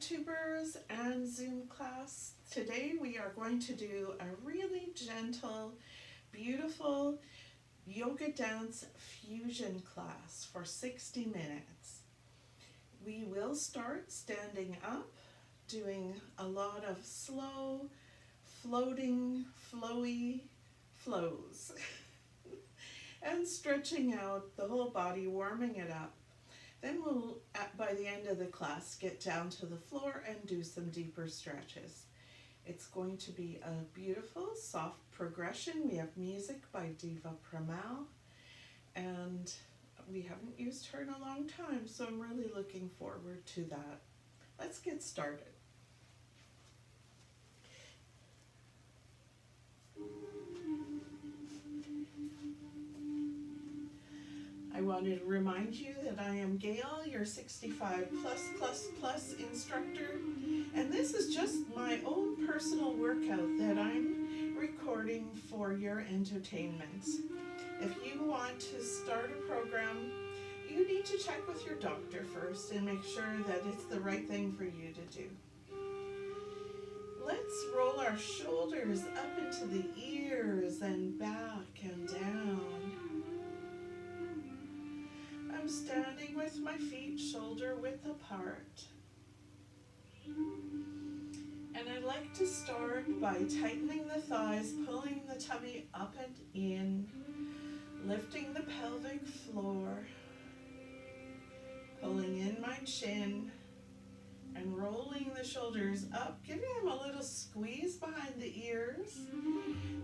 YouTubers and Zoom class. Today we are going to do a really gentle, beautiful yoga dance fusion class for 60 minutes. We will start standing up, doing a lot of slow, floating, flowy flows and stretching out the whole body, warming it up. Then we'll, by the end of the class, get down to the floor and do some deeper stretches. It's going to be a beautiful, soft progression. We have music by Diva Pramal, and we haven't used her in a long time, so I'm really looking forward to that. Let's get started. I wanted to remind you that I am Gail, your 65 plus instructor, and this is just my own personal workout that I'm recording for your entertainment. If you want to start a program, you need to check with your doctor first and make sure that it's the right thing for you to do. Let's roll our shoulders up into the ears and back and down. I'm standing with my feet shoulder width apart. And I like to start by tightening the thighs, pulling the tummy up and in, lifting the pelvic floor, pulling in my chin, and rolling the shoulders up, giving them a little squeeze behind the ears,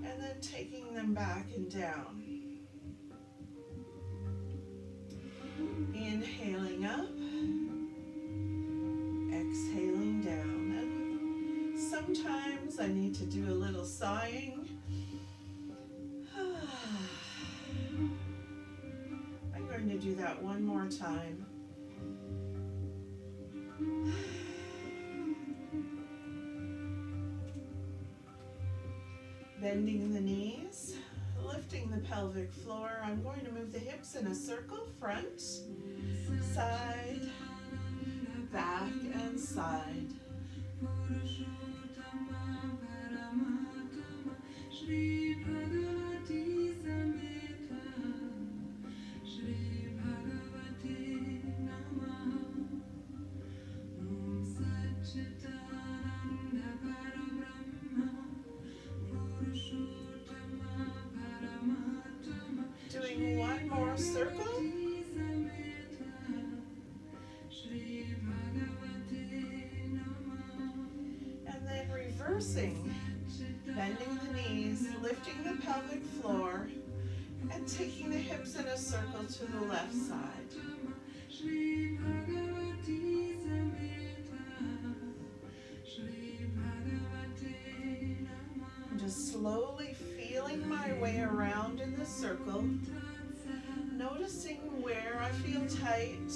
and then taking them back and down. Inhaling up, exhaling down, and sometimes I need to do a little sighing. I'm going to do that one more time. Bending the knees, lifting the pelvic floor. I'm going to move the hips in a circle, front, side, back, and side. Doing one more circle. And then reversing, bending the knees, lifting the pelvic floor, and taking the hips in a circle to the left side. I'm just slowly feeling my way around in the circle, noticing where I feel tight.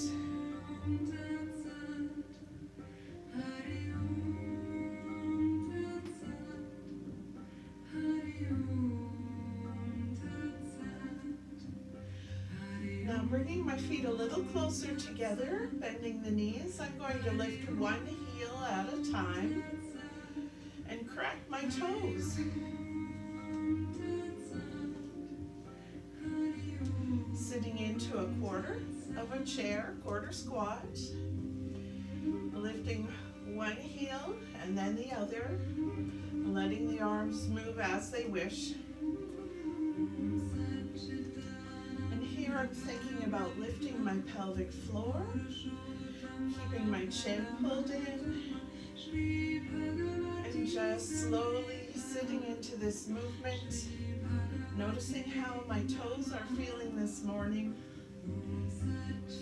Now bringing my feet a little closer together, bending the knees, I'm going to lift one heel at a time and crack my toes. Sitting into a quarter of a chair, quarter squat, lifting one heel and then the other, letting the arms move as they wish. And here I'm thinking about lifting my pelvic floor, keeping my chin pulled in, and just slowly sitting into this movement, noticing how my toes are feeling this morning,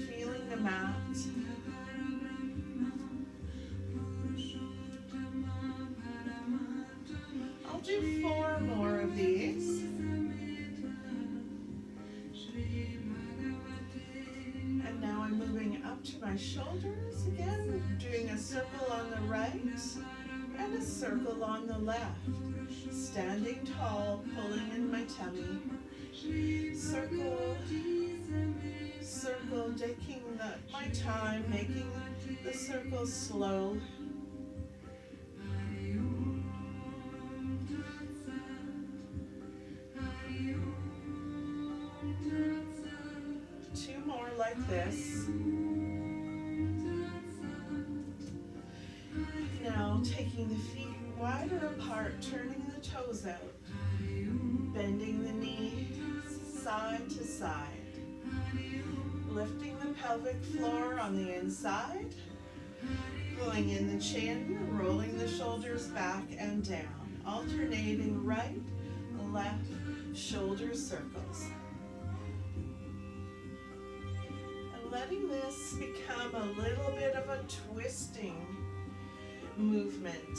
feeling the mat. I'll do 4 more of these. And now I'm moving up to my shoulders again, doing a circle on the right and a circle on the left. Standing tall, pulling in my tummy. Circle, circle, taking my time, making the circle slow. Two more like this. Now taking the feet wider apart, turning the toes out, bending the knees side to side, lifting the pelvic floor on the inside, pulling in the chin, rolling the shoulders back and down, alternating right, left, shoulder circles. And letting this become a little bit of a twisting movement.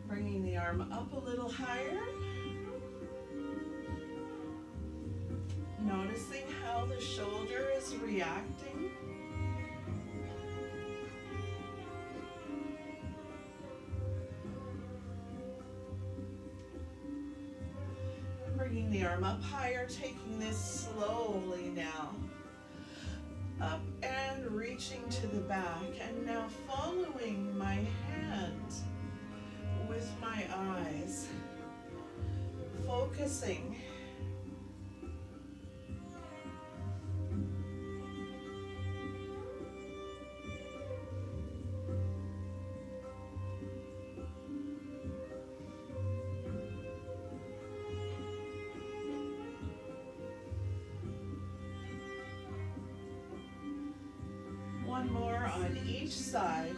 Bringing the arm up a little higher. Noticing how the shoulder is reacting. Bringing the arm up higher, taking this slowly now. Up and reaching to the back, and now following my hand with my eyes, focusing. One more on each side.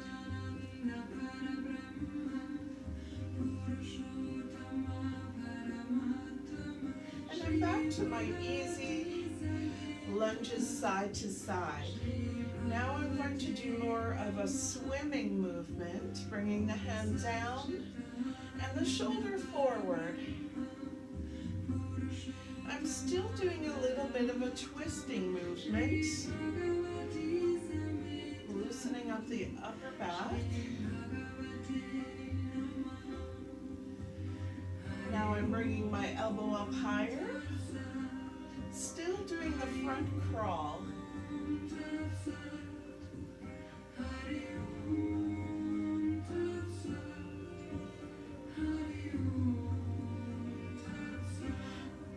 And I'm back to my easy lunges side to side. Now I'm going to do more of a swimming movement, bringing the hand down and the shoulder forward. I'm still doing a little bit of a twisting movement. Loosening up the upper back. Now I'm bringing my elbow up higher. Still doing the front crawl.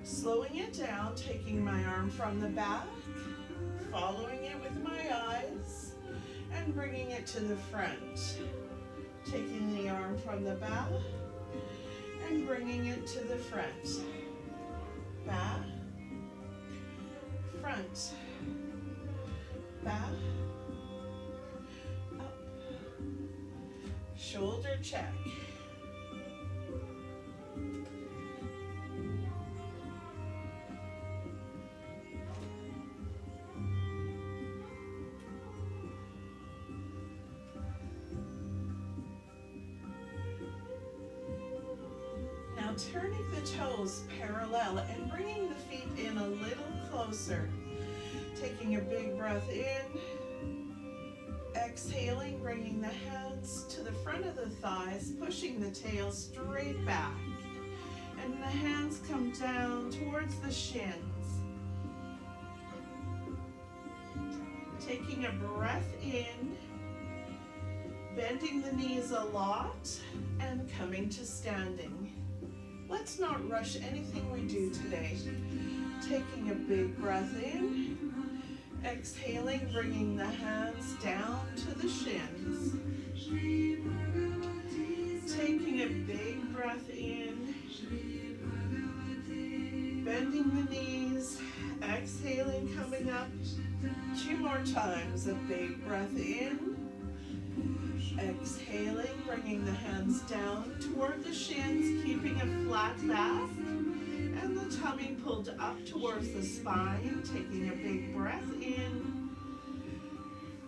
Slowing it down, taking my arm from the back, following it with my eyes, and bringing it to the front. Taking the arm from the back and bringing it to the front. Back, front, back, up, shoulder check. Turning the toes parallel and bringing the feet in a little closer. Taking a big breath in, exhaling, bringing the hands to the front of the thighs, pushing the tail straight back. And the hands come down towards the shins. Taking a breath in, bending the knees a lot, and coming to standing. Let's not rush anything we do today. Taking a big breath in, exhaling, bringing the hands down to the shins. Taking a big breath in, bending the knees, exhaling, coming up. Two more times, a big breath in. Exhaling, bringing the hands down toward the shins, keeping a flat back, and the tummy pulled up towards the spine, taking a big breath in,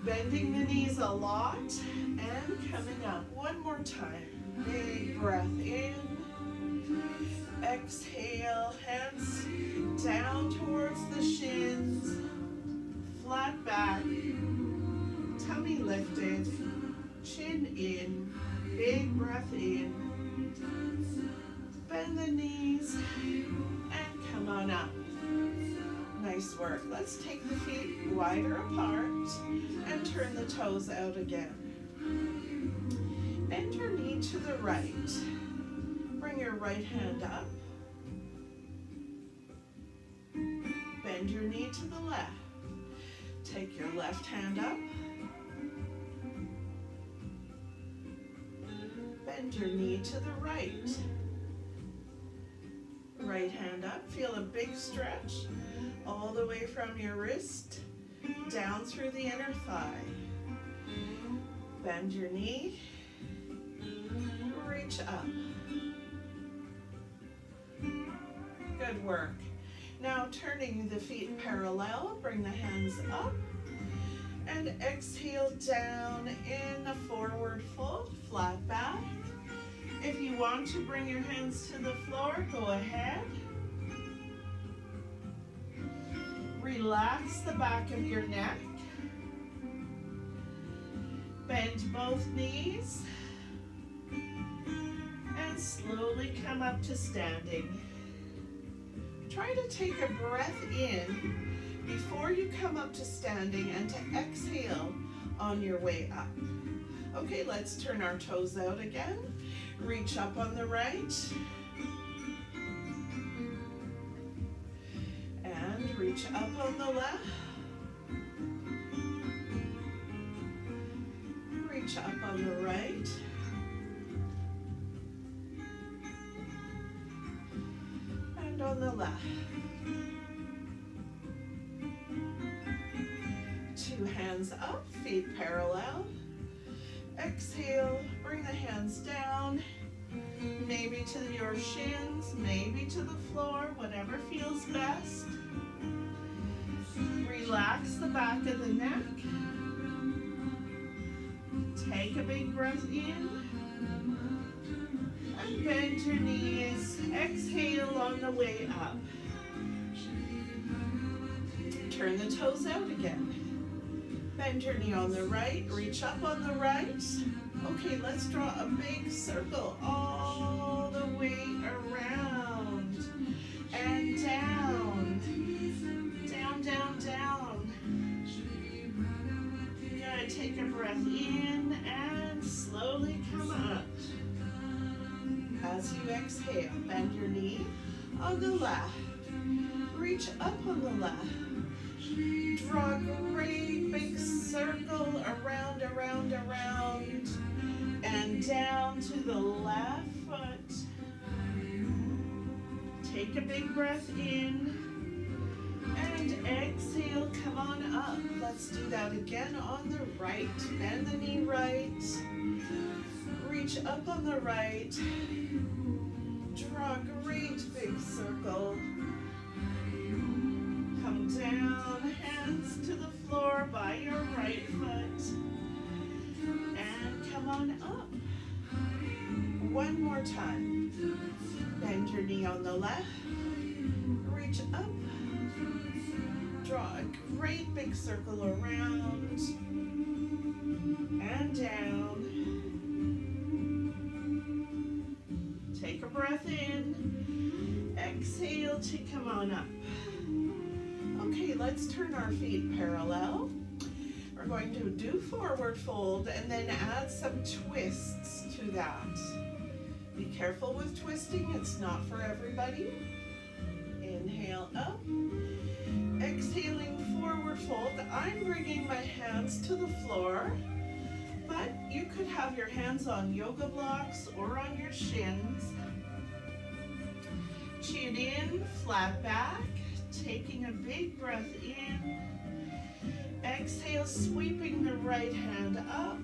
bending the knees a lot, and coming up. One more time, big breath in, exhale, hands down towards the shins, flat back, tummy lifted, chin in, big breath in. Bend the knees and come on up. Nice work. Let's take the feet wider apart and turn the toes out again. Bend your knee to the right. Bring your right hand up. Bend your knee to the left. Take your left hand up. Bend your knee to the right. Right hand up. Feel a big stretch all the way from your wrist down through the inner thigh. Bend your knee. Reach up. Good work. Now turning the feet parallel, bring the hands up and exhale down in a forward fold, flat back. If you want to bring your hands to the floor, go ahead. Relax the back of your neck. Bend both knees and slowly come up to standing. Try to take a breath in before you come up to standing and to exhale on your way up. Okay, let's turn our toes out again. Reach up on the right. And reach up on the left. Reach up on the right. And on the left. Two hands up, feet parallel. Exhale, bring the hands down, maybe to your shins, maybe to the floor, whatever feels best. Relax the back of the neck. Take a big breath in. And bend your knees. Exhale on the way up. Turn the toes out again. Bend your knee on the right, reach up on the right. Okay, let's draw a big circle all the way around and down. Down, down, down. Good, take a breath in and slowly come up. As you exhale, bend your knee on the left. Reach up on the left. Draw a great big circle around, around, around, and down to the left foot. Take a big breath in, and exhale, come on up. Let's do that again on the right. Bend the knee right, reach up on the right, draw a great big circle. Come down, hands to the floor by your right foot, and come on up. One more time. Bend your knee on the left, reach up, draw a great big circle around, and down. Take a breath in, exhale to come on up. Okay, let's turn our feet parallel. We're going to do forward fold and then add some twists to that. Be careful with twisting, it's not for everybody. Inhale up. Exhaling forward fold. I'm bringing my hands to the floor, but you could have your hands on yoga blocks or on your shins. Chin in, flat back. Taking a big breath in. Exhale, sweeping the right hand up.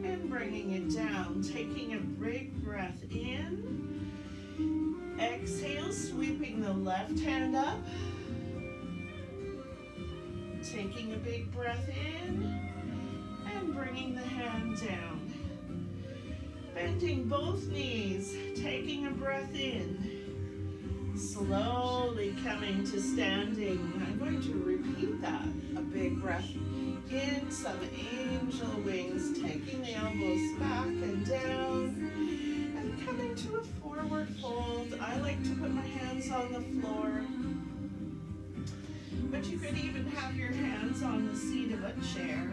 And bringing it down. Taking a big breath in. Exhale, sweeping the left hand up. Taking a big breath in. And bringing the hand down. Bending both knees, taking a breath in, slowly coming to standing. I'm going to repeat that. A big breath in some angel wings, taking the elbows back and down, and coming to a forward fold. I like to put my hands on the floor, but you could even have your hands on the seat of a chair,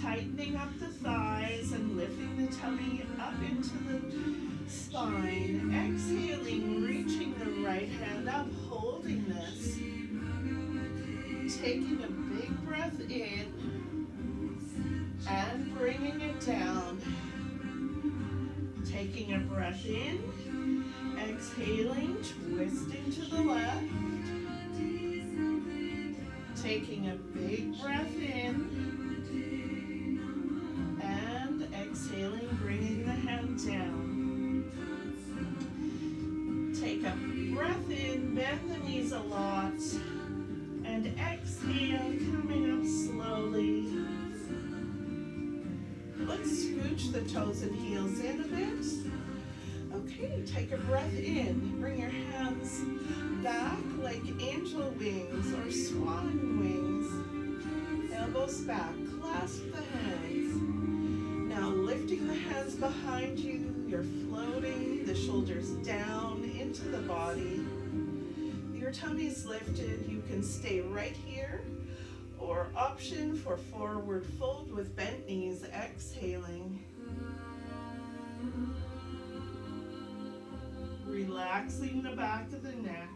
tightening up the thighs and lifting the tummy up into the spine. Exhaling, reaching the right hand up, holding this. Taking a big breath in and bringing it down. Taking a breath in, exhaling, twisting to the left. Taking a big breath in and exhaling, bringing the hand down. Take a breath in, bend the knees a lot, and exhale, coming up slowly. Let's scooch the toes and heels in a bit. Okay, take a breath in. Bring your hands back like angel wings or swan wings. Elbows back, clasp the hands. Now lifting the hands behind you, you're floating the shoulders down into the body. Your tummy's lifted, you can stay right here, or option for forward fold with bent knees, exhaling. Relaxing the back of the neck.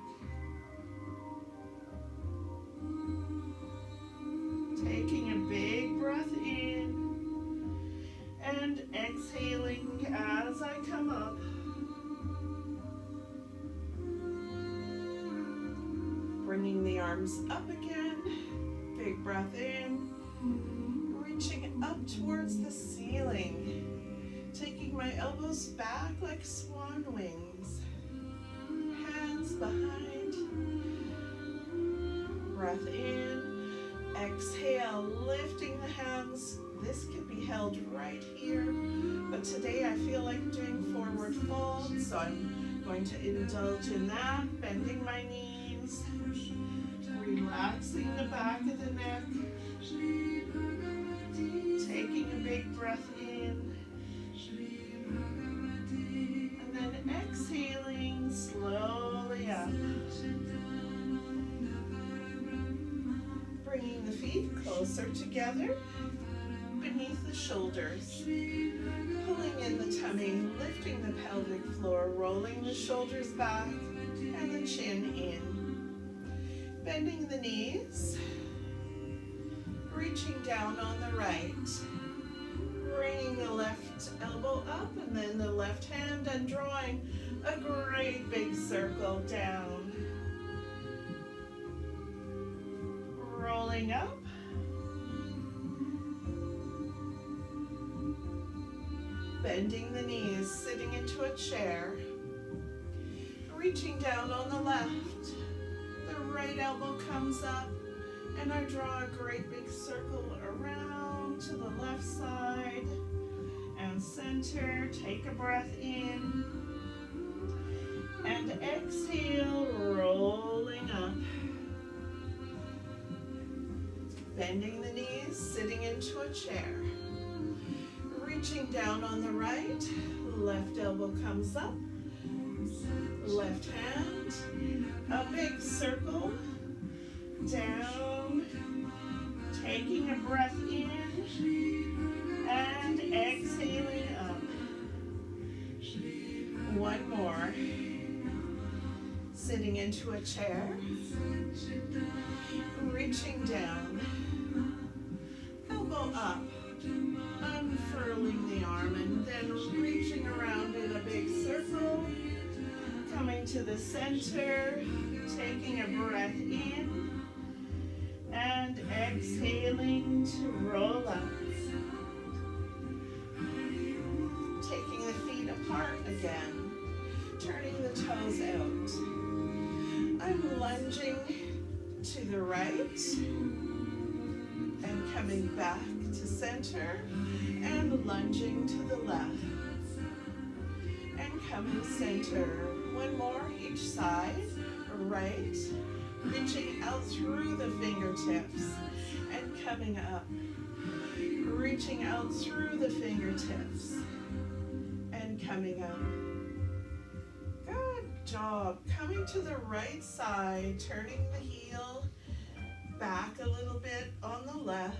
Taking a big breath in and exhaling as I come up. Bringing the arms up again. Big breath in. Reaching up towards the ceiling. Taking my elbows back like swan wings. Hands behind. Breath in. Exhale, lifting the hands. This can be held right here, but today I feel like doing forward fold, so I'm going to indulge in that, bending my knees, relaxing the back of the neck, taking a big breath in, and then exhaling slowly up. Bringing the feet closer together beneath the shoulders, pulling in the tummy, lifting the pelvic floor, rolling the shoulders back and the chin in, bending the knees, reaching down on the right, bringing the left elbow up and then the left hand and drawing a great big circle down. Rolling up, bending the knees, sitting into a chair, reaching down on the left, the right elbow comes up, and I draw a great big circle around to the left side and center. Take a breath in and exhale, rolling up. Bending the knees, sitting into a chair. Reaching down on the right, left elbow comes up, left hand, a big circle, down, taking a breath in, and exhaling up. One more. Sitting into a chair, reaching down, elbow up, unfurling the arm and then reaching around in a big circle, coming to the center, taking a breath in, and exhaling to roll up. Taking the feet apart again, turning the toes out. I'm lunging to the right and coming back to center and lunging to the left and coming center. One more each side, right, reaching out through the fingertips and coming up, reaching out through the fingertips and coming up. Good job. Coming to the right side, turning the heel back a little bit on the left,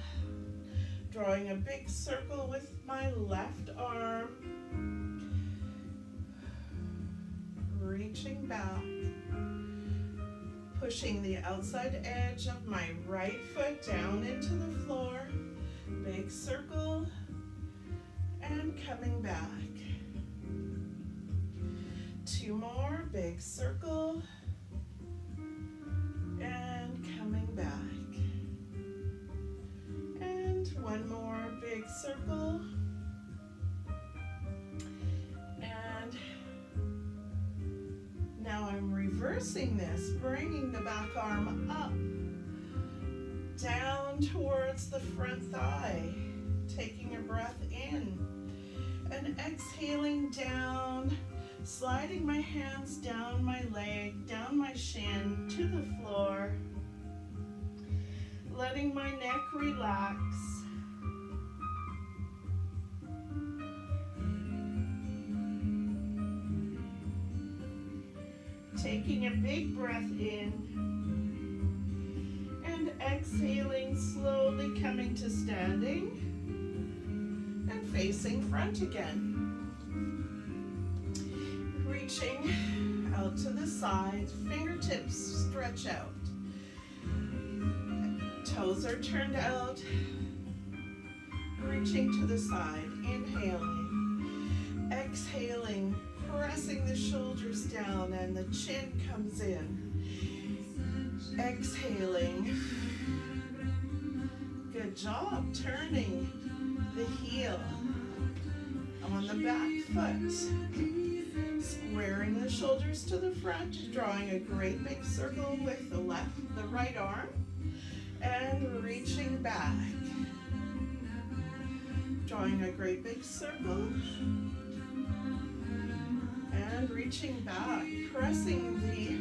drawing a big circle with my left arm, reaching back, pushing the outside edge of my right foot down into the floor, big circle, and coming back. 2 more, big circle, and coming back. And 1 more, big circle, and now I'm reversing this, bringing the back arm up, down towards the front thigh, taking a breath in, and exhaling down, sliding my hands down my leg, down my shin to the floor, letting my neck relax. Taking a big breath in and exhaling, slowly coming to standing and facing front again. Reaching out to the side, fingertips stretch out. Toes are turned out, reaching to the side, inhaling, exhaling, pressing the shoulders down and the chin comes in. Exhaling. Good job. Turning the heel on the back foot. Squaring the shoulders to the front, drawing a great big circle with the right arm, and reaching back. Drawing a great big circle, and reaching back, pressing the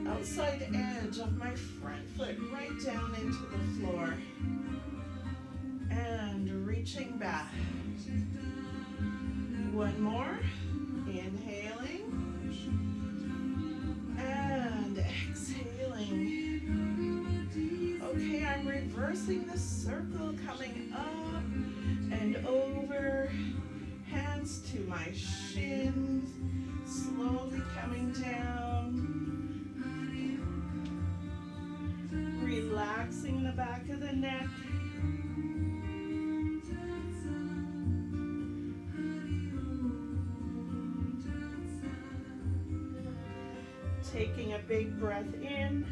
outside edge of my front foot right down into the floor, and reaching back. 1 more, inhaling, and exhaling. Okay, I'm reversing the circle, coming up and over, hands to my shins, slowly coming down, relaxing the back of the neck, taking a big breath in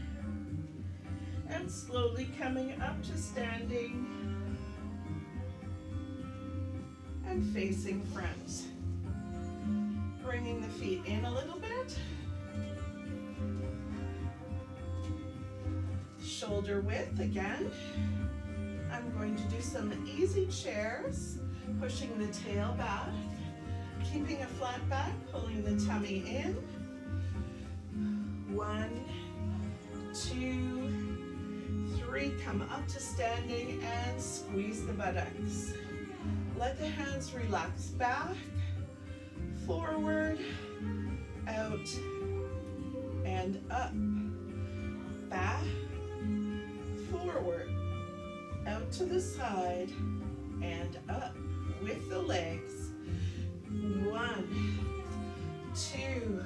and slowly coming up to standing and facing front. Bringing the feet in a little bit. Shoulder width again. I'm going to do some easy chairs, pushing the tail back, keeping a flat back, pulling the tummy in. 1, 2, 3, come up to standing and squeeze the buttocks. Let the hands relax back, forward, out, and up. Back, forward, out to the side, and up with the legs. 1, 2,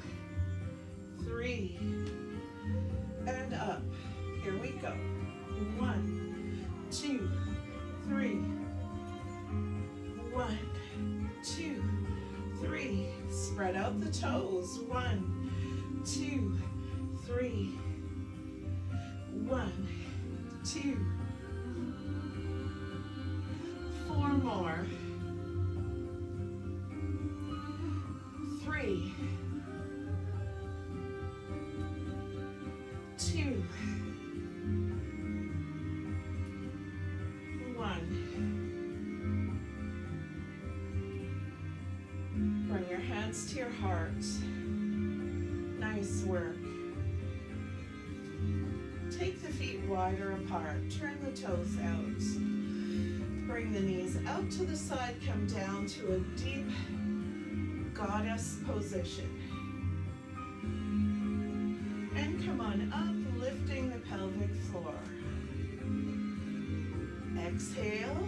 3, and up. Here we go. 1, 2, 3. 1, 2, 3. Spread out the toes. 1, 2, 3. 1, 2. 4 more. 3, 2, 1. Bring your hands to your heart. Nice work. Take the feet wider apart, turn the toes out. Bring the knees out to the side, come down to a deep goddess position. And come on up, lifting the pelvic floor. Exhale.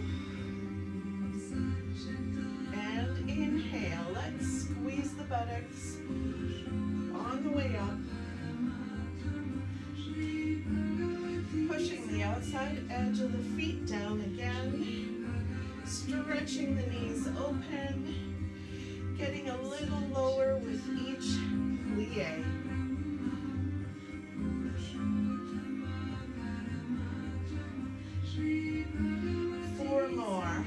And inhale. Let's squeeze the buttocks on the way up. Pushing the outside edge of the feet down again. Stretching the knees open. Getting a little lower with each plie. Four more.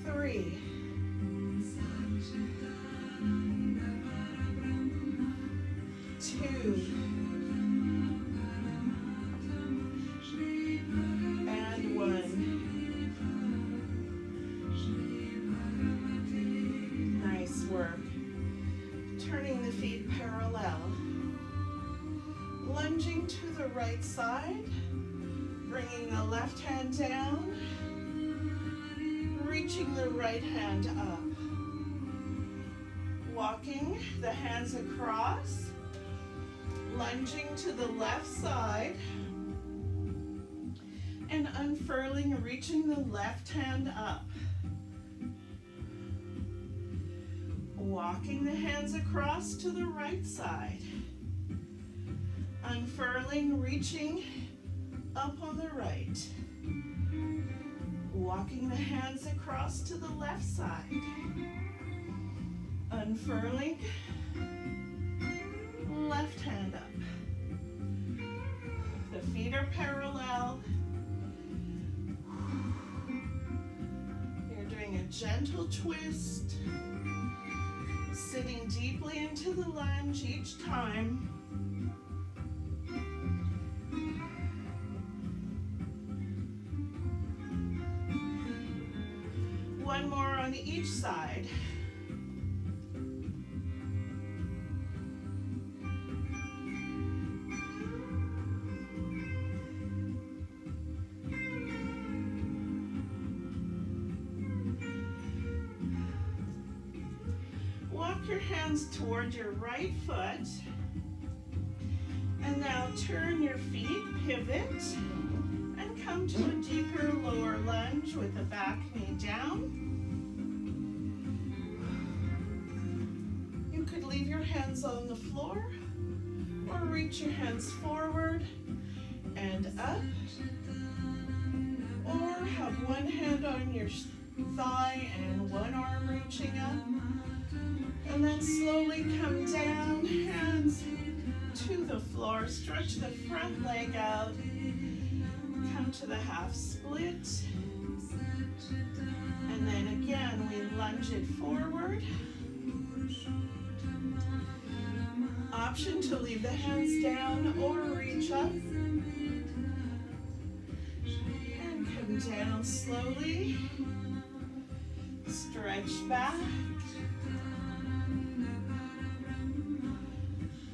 Three. Two. And one. Nice work. Turning the feet parallel. Lunging to the right side. Bringing the left hand down. Reaching the right hand up. Walking the hands across. Lunging to the left side. And unfurling, reaching the left hand up. Walking the hands across to the right side. Unfurling, reaching up on the right. Walking the hands across to the left side. Unfurling, left hand up. The feet are parallel. You're doing a gentle twist. Sitting deeply into the lunge each time. One more on each side. Walk your hands toward your right foot. And now turn your feet, pivot, and come to a deeper lower lunge with the back knee down. You could leave your hands on the floor or reach your hands forward and up, or have one hand on your thigh and one arm reaching up, and then slowly come down, hands to the floor, stretch the front leg out, come to the half split, and then again we lunge it forward. Option to leave the hands down or reach up. And come down slowly. Stretch back.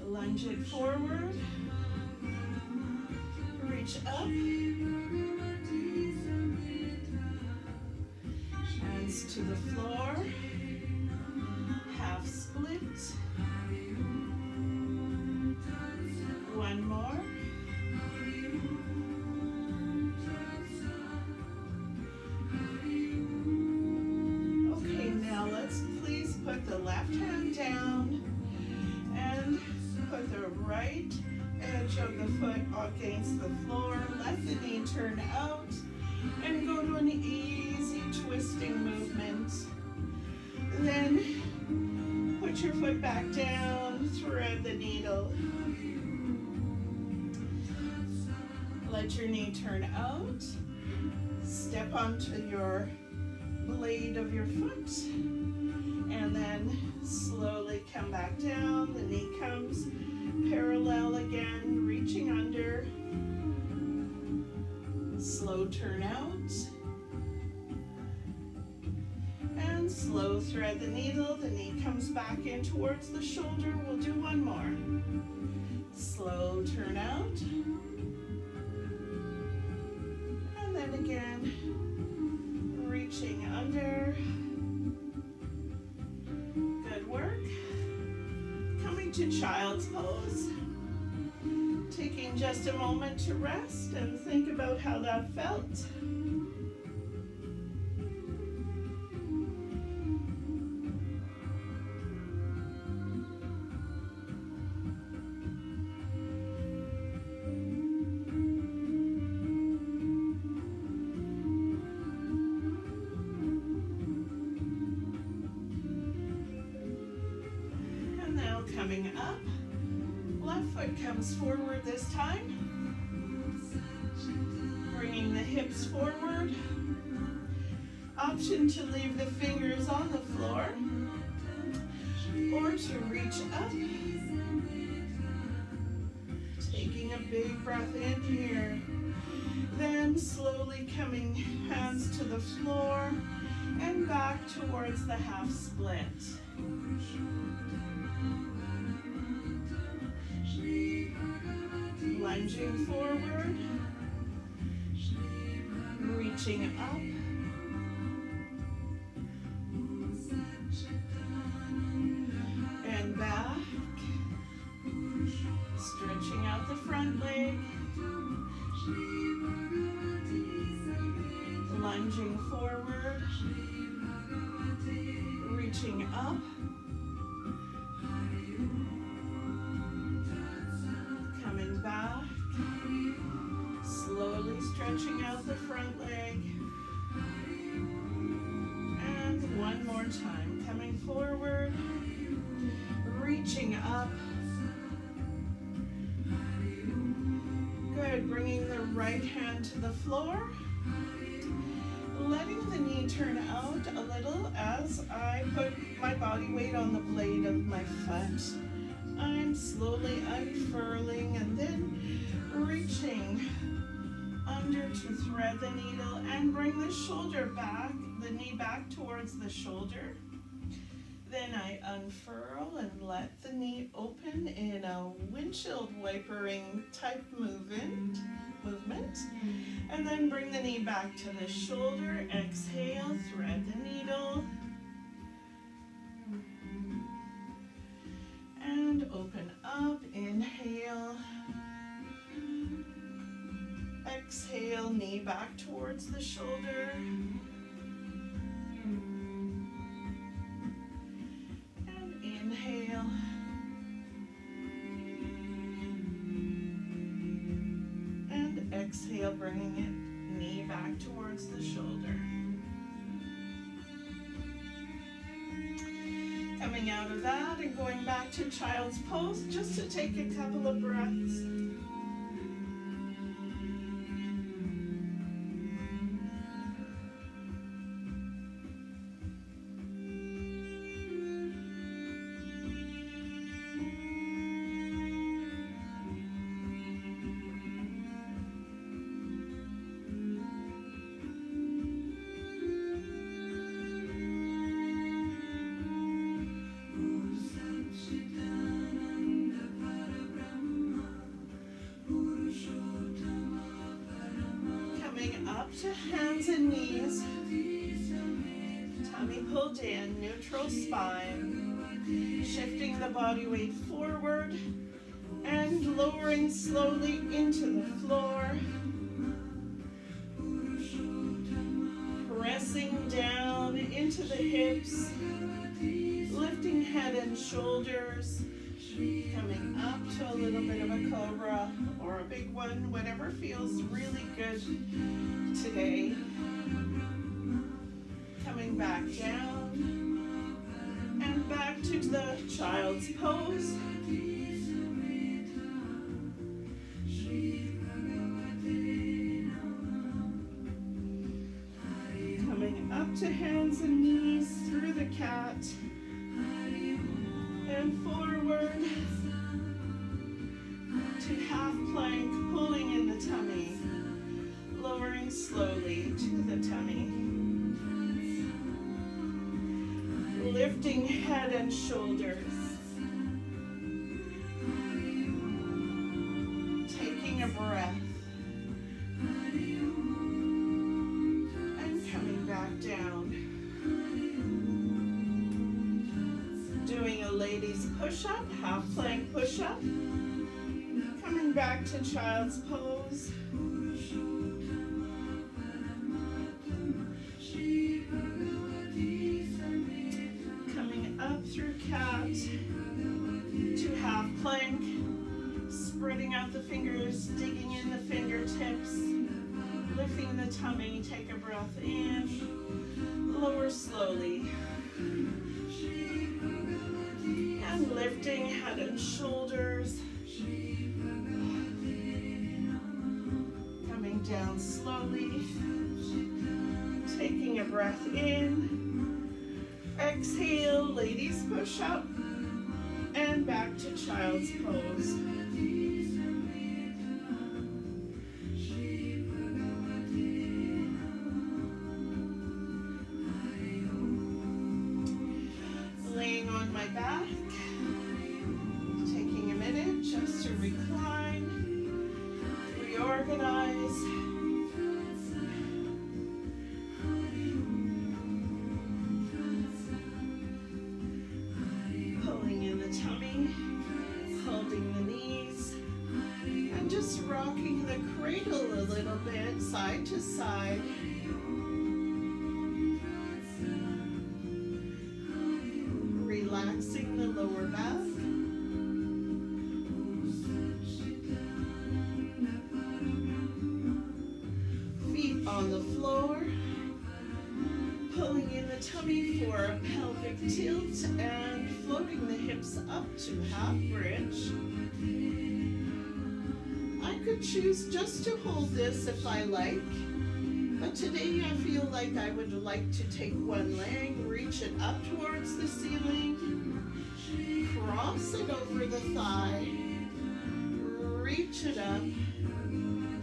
Lunge it forward. Reach up. Hands to the floor. Half split. One more. Okay, now let's please put the left hand down and put the right edge of the foot against the floor. Let the knee turn out and go to an easy twisting movement. Then put your foot back down, thread the needle. Let your knee turn out. Step onto your blade of your foot. And then slowly come back down. The knee comes parallel again, reaching under. Slow turn out. And And slow thread the needle. The knee comes back in towards the shoulder. We'll do one more. Slow turn out. And then again, reaching under. Good work. Coming to child's pose. Taking just a moment to rest and think about how that felt. And now coming up. Left foot comes forward this time. Bringing the hips forward. Option to leave the fingers on the floor or to reach up. Taking a big breath in here. Then slowly coming hands to the floor and back towards the half split. Lunging forward, reaching up, and back, stretching out the front leg, lunging forward, reaching up, coming back, slowly stretching out the front leg, and one more time, coming forward, reaching up. Good, bringing the right hand to the floor, letting the knee turn out a little as I put my body weight on the blade of my foot. I'm slowly unfurling and then reaching under to thread the needle and bring the shoulder back, the knee back towards the shoulder. Then I unfurl and let the knee open in a windshield wipering type movement. And then bring the knee back to the shoulder. Exhale, thread the needle. And open up, inhale. Exhale, knee back towards the shoulder. And inhale. And exhale, bringing it, knee back towards the shoulder. Coming out of that and going back to child's pose just to take a couple of breaths. Up to hands and knees, tummy pulled in, neutral spine, shifting the body weight forward and lowering slowly into the floor, pressing down into the hips, lifting head and shoulders, coming up to a little bit of a cobra or a big one, whatever feels really good today. Coming back down and back to the child's pose. Coming up to hands and knees through the cat and forward to half plank, pulling in the tummy, lowering slowly to the tummy. lifting head and shoulders. Taking a breath. And coming back down. Doing a ladies push-up, half plank push-up. Coming back to child's pose. Coming up through cat to half plank. Spreading out the fingers, digging in the fingertips. Lifting the tummy, take a breath in. Lower slowly. And lifting head and shoulders. Coming down slowly. Taking a breath in. Exhale, ladies push up. And back to child's pose. Laying on my back. Taking a minute just to recline, reorganize. Pulling in the tummy, holding the knees, and just rocking the cradle a little bit, side to side. Relaxing the lower back. Feet on the floor. Pulling in the tummy for a pelvic tilt and floating the hips up to half bridge. I could choose just to hold this if I like, but today I feel like I would like to take one leg, reach it up towards the ceiling, cross it over the thigh, reach it up,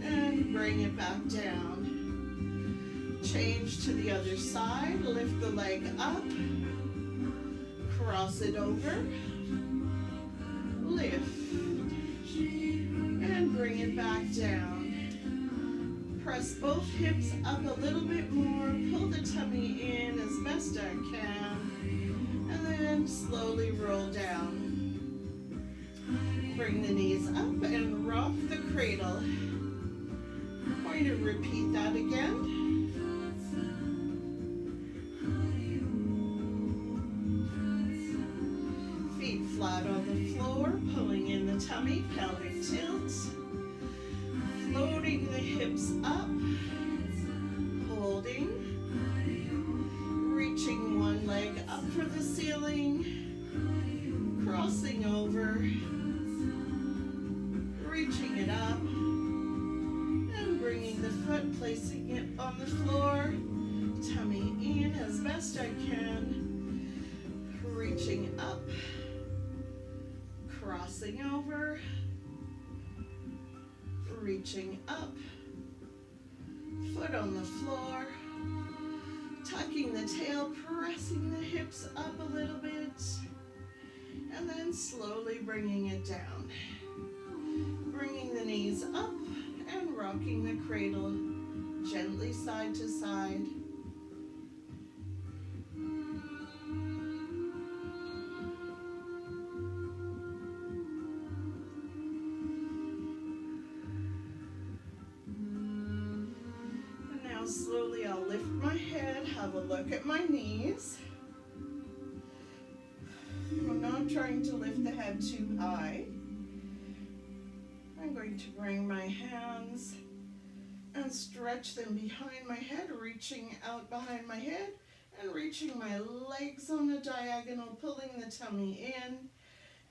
and bring it back down. Change to the other side, lift the leg up, cross it over, lift, and bring it back down. Press both hips up a little bit more, pull the tummy in as best I can, and then slowly roll down. Bring the knees up and rock the cradle. I'm going to repeat that again. Feet flat on the floor, pulling in the tummy, pelvic tilt. Floating the hips up, holding, reaching one leg up for the ceiling, crossing over, reaching it up, and bringing the foot, placing it on the floor, tummy in as best I can, reaching up, crossing over, reaching up, foot on the floor, tucking the tail, pressing the hips up a little bit, and then slowly bringing it down. Bringing the knees up and rocking the cradle gently side to side. Slowly I'll lift my head, have a look at my knees. I'm not trying to lift the head too high. I'm going to bring my hands and stretch them behind my head, reaching out behind my head and reaching my legs on a diagonal, pulling the tummy in.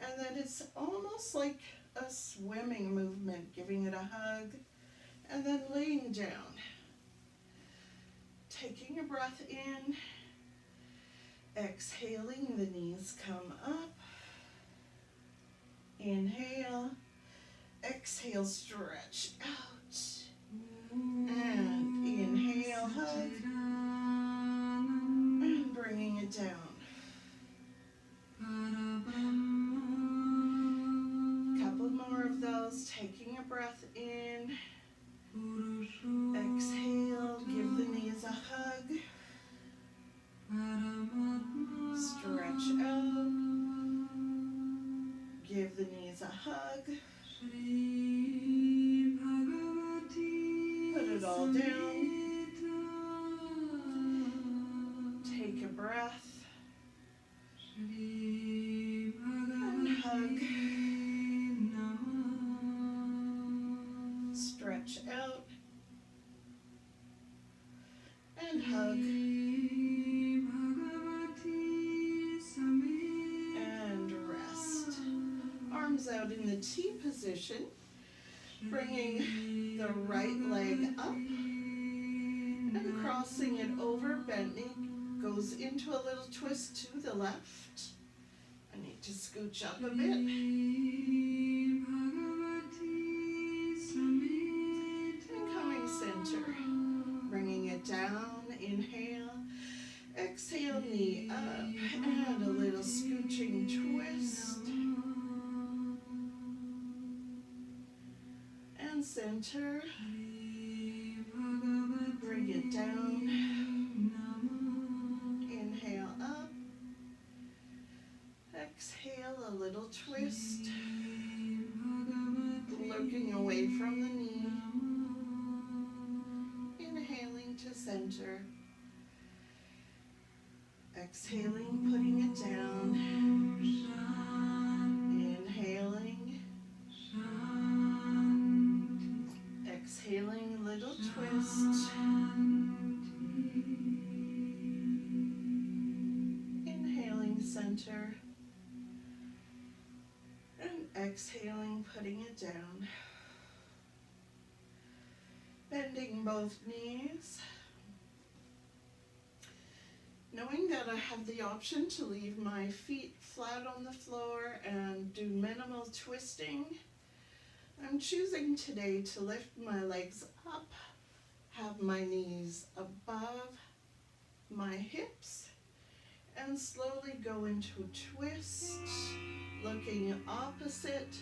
And then it's almost like a swimming movement, giving it a hug and then laying down. Taking a breath in, exhaling, the knees come up, inhale, exhale, stretch out, and inhale, hug, and bringing it down. hug. Put it all down. Take a breath. And hug. Stretch out. And hug. And rest. Arms out in the T position. Bringing the right leg up and crossing it over, bending, goes into a little twist to the left. I need to scooch up a bit. And coming center, bringing it down, inhale, exhale, knee up, and a little scooching twist. Center, bring it down, inhale up, exhale a little twist, looking away from the knee, inhaling to center, exhaling, putting it down, inhaling, exhaling, little twist. Inhaling, center. And exhaling, putting it down. Bending both knees. Knowing that I have the option to leave my feet flat on the floor and do minimal twisting, I'm choosing today to lift my legs up, have my knees above my hips, and slowly go into a twist, looking opposite.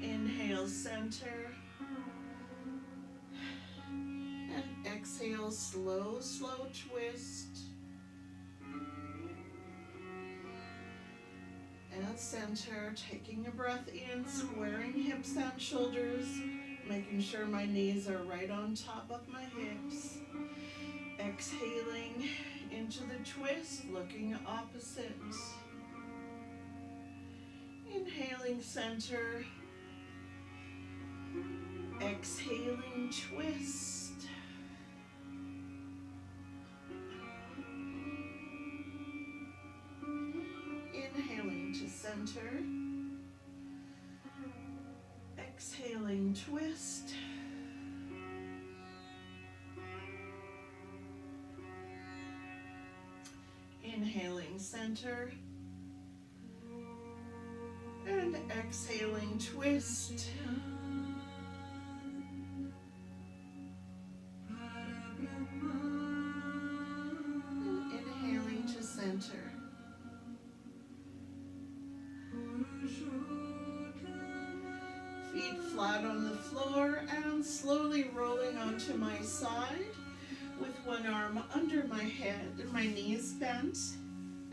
Inhale, center, and exhale, slow, slow twist. And center, taking a breath in, squaring hips and shoulders, making sure my knees are right on top of my hips. Exhaling into the twist, looking opposite. Inhaling, center. Exhaling, twist. Inhaling to center. Exhaling, twist. Inhaling, center. And exhaling, twist. And inhaling to center. Feet flat on the floor and slowly rolling onto my side with one arm under my head and my knees bent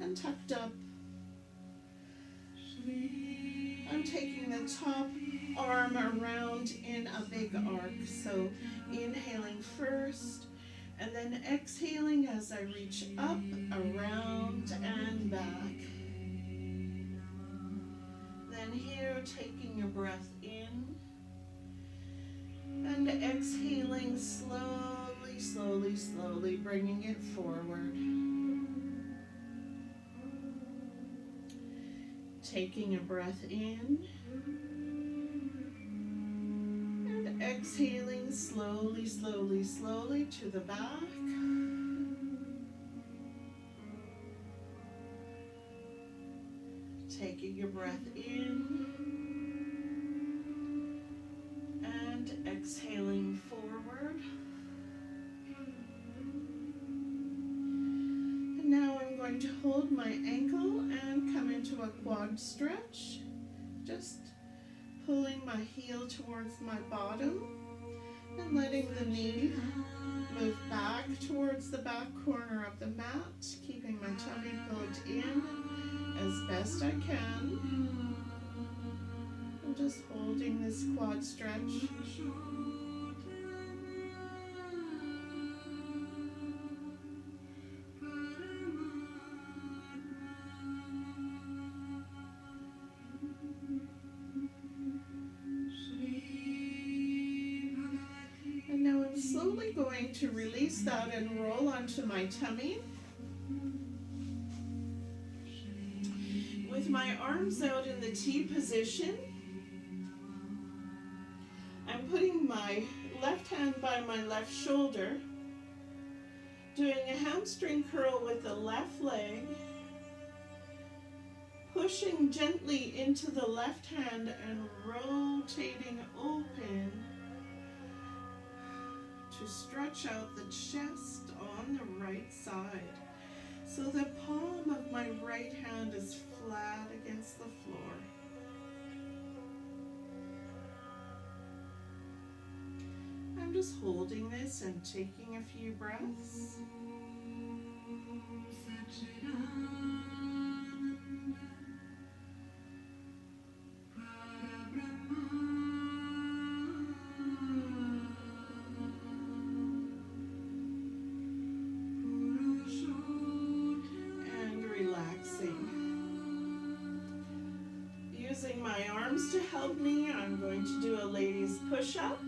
and tucked up. I'm taking the top arm around in a big arc, so inhaling first and then exhaling as I reach up, around, and back. Then here, taking a breath in and exhaling slowly, slowly, slowly, bringing it forward. Taking a breath in and exhaling slowly, slowly, slowly to the back. Taking a breath in and exhaling forward. And now I'm going to hold my ankle and come into a quad stretch. Just pulling my heel towards my bottom and letting the knee move back towards the back corner of the mat, keeping my tummy pulled in as best I can. I'm just holding this quad stretch. And now I'm slowly going to release that and roll onto my tummy. With my arms out in the T position, I'm putting my left hand by my left shoulder, doing a hamstring curl with the left leg, pushing gently into the left hand and rotating open to stretch out the chest on the right side. So the palm of my right hand is flat against the floor. I'm just holding this and taking a few breaths. Using my arms to help me, I'm going to do a ladies push-up,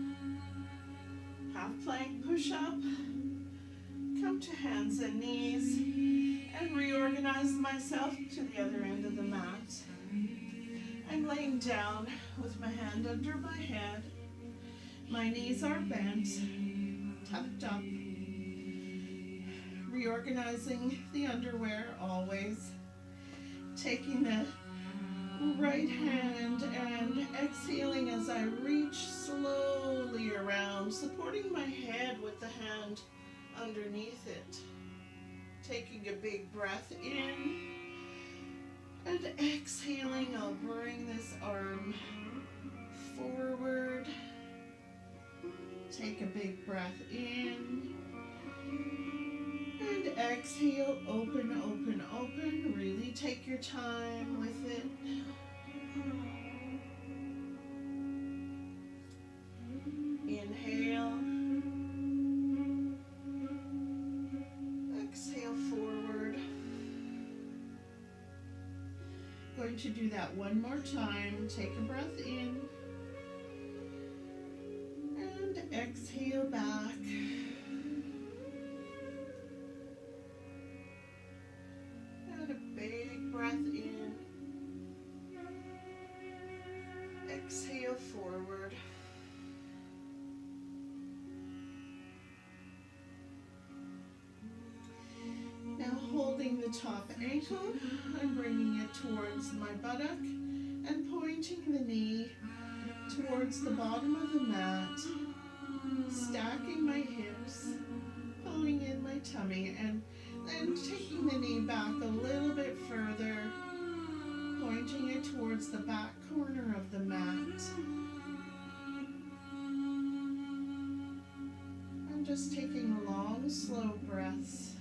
half plank push-up, come to hands and knees, and reorganize myself to the other end of the mat. I'm laying down with my hand under my head, my knees are bent, tucked up, reorganizing the underwear always, taking the right hand and exhaling as I reach slowly around, supporting my head with the hand underneath it. Taking a big breath in and exhaling, I'll bring this arm forward. Take a big breath in and exhale, open, open, open. Really take your time with it. Inhale. Exhale forward. Going to do that one more time. Take a breath in and exhale back. And a big breath in. Exhale forward. Now holding the top ankle, I'm bringing it towards my buttock and pointing the knee towards the bottom of the mat, stacking my hips, pulling in my tummy, and then taking the knee back a little bit further, pointing it towards the back corner of the mat. I'm just taking long, slow breaths.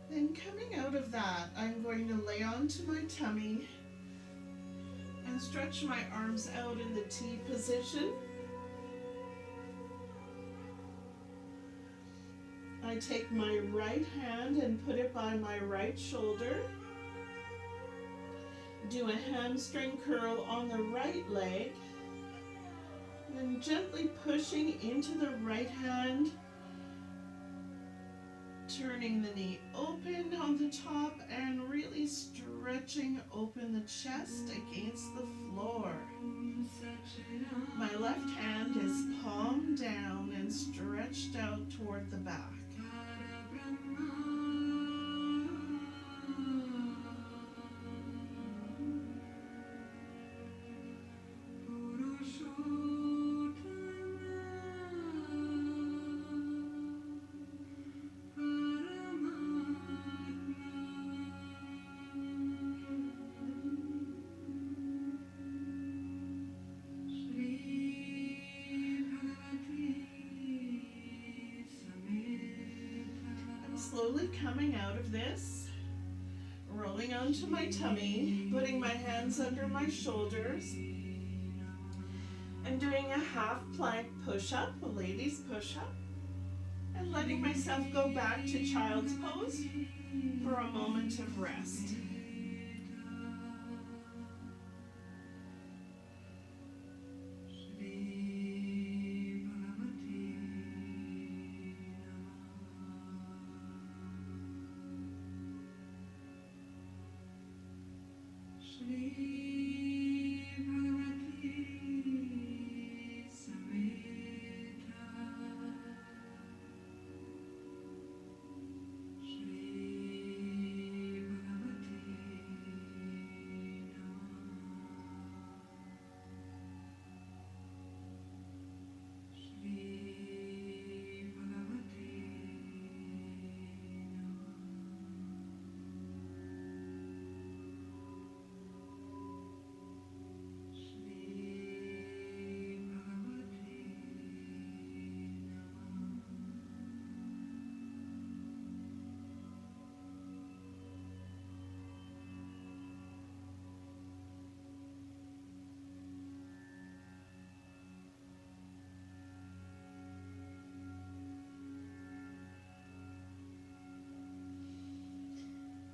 Then coming out of that, I'm going to lay onto my tummy and stretch my arms out in the T position. I take my right hand and put it by my right shoulder. Do a hamstring curl on the right leg. Then gently pushing into the right hand, turning the knee open on the top and really stretching open the chest against the floor. My left hand is palm down and stretched out toward the back. slowly coming out of this, rolling onto my tummy, putting my hands under my shoulders, and doing a half plank push-up, a lady's push-up, and letting myself go back to child's pose for a moment of rest.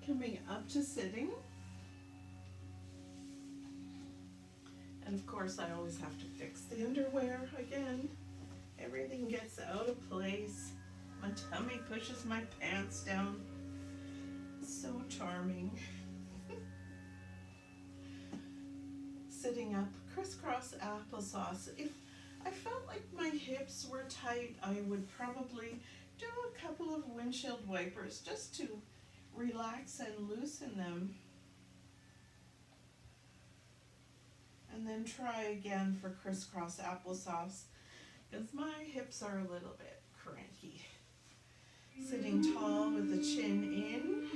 Coming up to sitting. And of course I always have to fix the underwear again. Everything gets out of place. My tummy pushes my pants down. So charming. Sitting up, crisscross applesauce. If I felt like my hips were tight, I would probably do a couple of windshield wipers just to relax and loosen them. And then try again for crisscross applesauce, because my hips are a little bit cranky. Sitting tall with the chin in.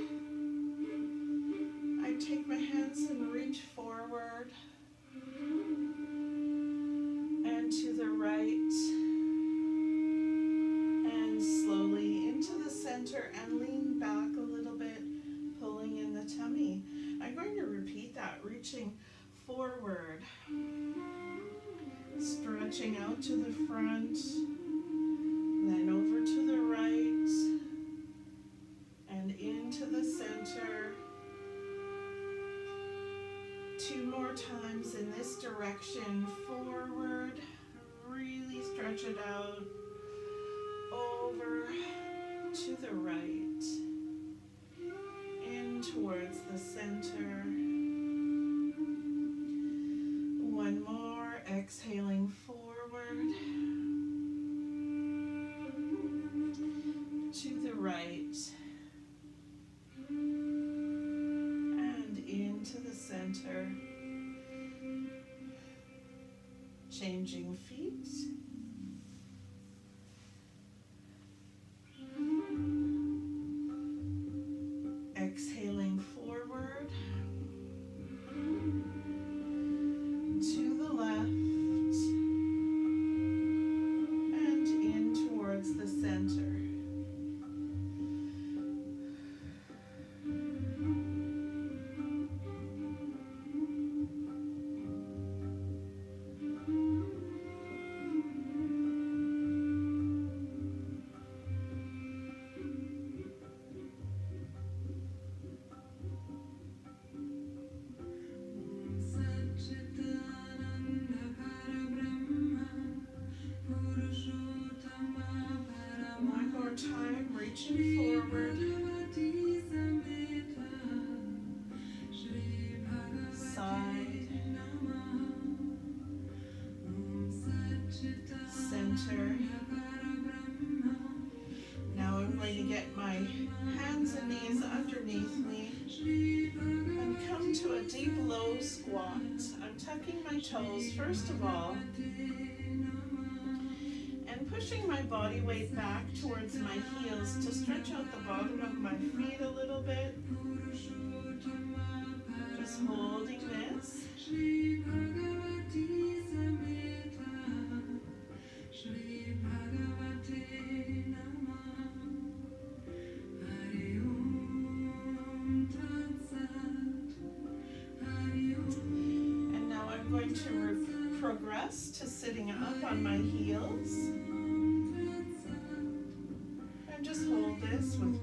I take my hands and reach forward and to the right and slowly into the center and lean back a little bit, pulling in the tummy. I'm going to repeat that, reaching forward, stretching out to the front, then over to the right and into the center. 2 more times in this direction, forward, really stretch it out, over to the right, in towards the center. 1 more, exhaling forward, to the right, and into the center. Changing feet. Exhaling forward, to the left, and in towards the center. One more time, reaching forward, side, center. Now I'm going to get my hands and knees underneath me and come to a deep low squat. I'm tucking my toes first of all and pushing my body weight back towards my heels to stretch out the bottom of my feet a little bit. Just holding this. to progress to sitting up on my heels. And just hold this with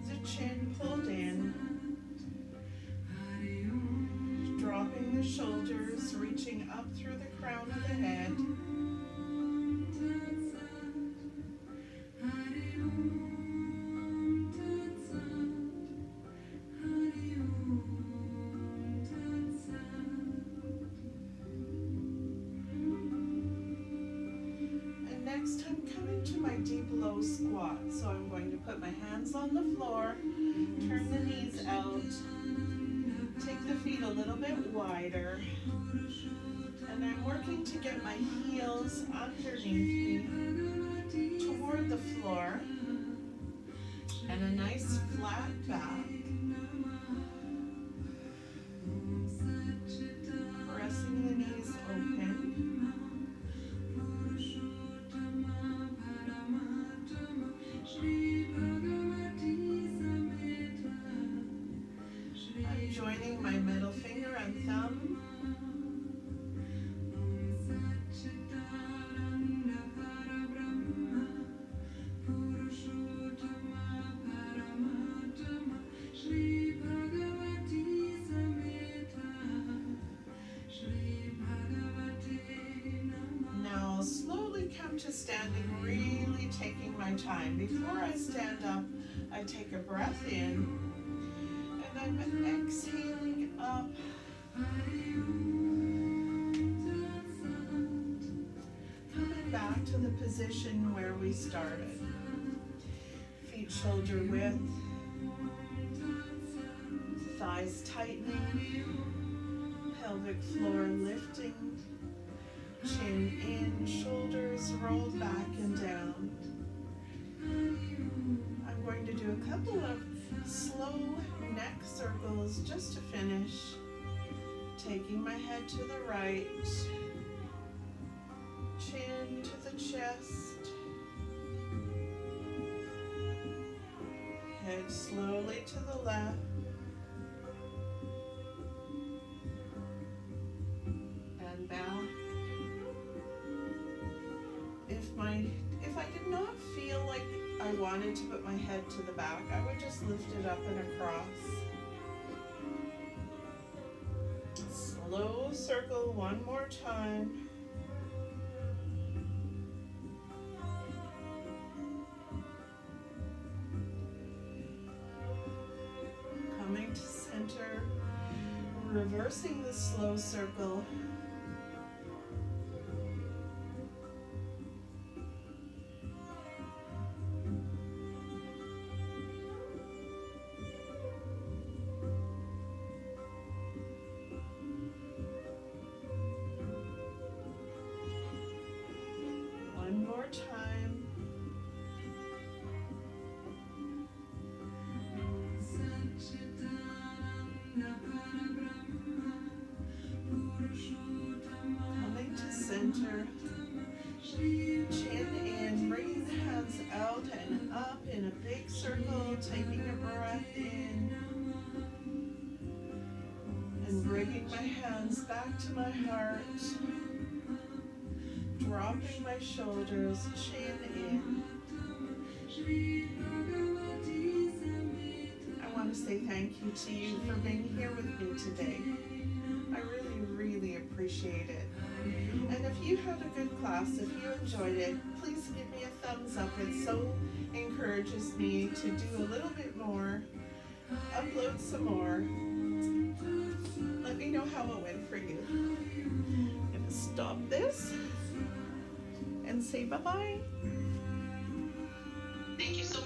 the chin pulled in, dropping the shoulders, reaching up through the crown of the head. And next I'm coming to my deep low squat. So I'm going to put my hands on the floor, turn the knees out, take the feet a little bit wider, and I'm working to get my heels underneath me toward the floor and a nice flat back. Pressing the knees open. I'm joining my middle finger and thumb. Now slowly come to standing, really taking my time. Before I stand up, I take a breath in, and I'm exhaling up. Coming back to the position where we started. Feet shoulder width, thighs tightening, pelvic floor lifting, chin in, shoulders rolled back and down. I'm going to do a couple of slow neck circles just to finish. Taking my head to the right, chin to the chest, head slowly to the left, and back. If I did not feel like I wanted to put my head to the back, I would just lift it up and across. Slow circle one more time. Coming to center, reversing the slow circle. One more time. Coming to center. Chin in, bringing the hands out and up in a big circle, taking a breath in. And bringing my hands back to my heart. Dropping my shoulders, chin in. I want to say thank you to you for being here with me today. I really, really appreciate it. And if you had a good class, if you enjoyed it, please give me a thumbs up. It so encourages me to do a little bit more, upload some more. Let me know how it went for you. I'm going to stop this and say bye-bye. Thank you so much.